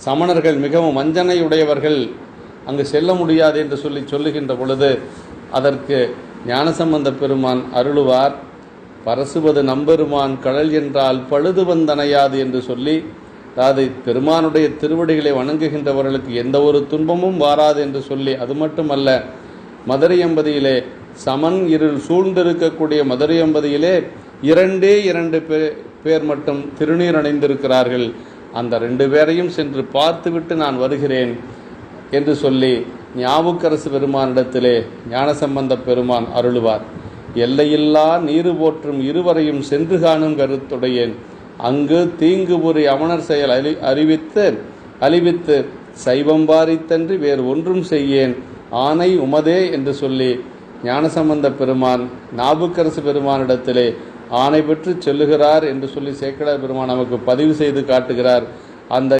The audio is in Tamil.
சமணர்கள் மிகவும் வஞ்சனையுடையவர்கள், அங்கு செல்ல முடியாது என்று சொல்லுகின்ற பொழுது அதற்கு ஞானசம்பந்த பெருமான் அருளுவார். பரசுவது நம்பெருமான் கடல் என்றால் பழுது வந்தனையாது என்று சொல்லி, அதாவது பெருமானுடைய திருவடிகளை வணங்குகின்றவர்களுக்கு எந்த ஒரு துன்பமும் வாராது என்று சொல்லி, அது மட்டுமல்ல, மதுரை எம்பதியிலே சமன் இருள் சூழ்ந்திருக்கக்கூடிய மதுரை எம்பதியிலே 2 பேர் மட்டும் திருநீர் அணிந்திருக்கிறார்கள். அந்த 2 பேரையும் சென்று பார்த்துவிட்டு நான் வருகிறேன் என்று சொல்லி ஞாவுக்கரசு பெருமானிடத்திலே ஞானசம்பந்த பெருமான் அருளுவார். எல்லையில்லா நீரு போற்றும் இருவரையும் சென்று காணும் கருத்துடையேன், அங்கு தீங்கு புரி அமணர் செயல் அழிவித்து சைவம் பாரித்தன்றி வேறு ஒன்றும் செய்யேன், ஆனை உமதே என்று சொல்லி ஞானசம்பந்த பெருமான் நாவுக்கரசு பெருமானிடத்திலே ஆணை பெற்று சொல்லுகிறார் என்று சொல்லி சேக்கிழார் பெருமான் நமக்கு பதிவு செய்து காட்டுகிறார். அந்த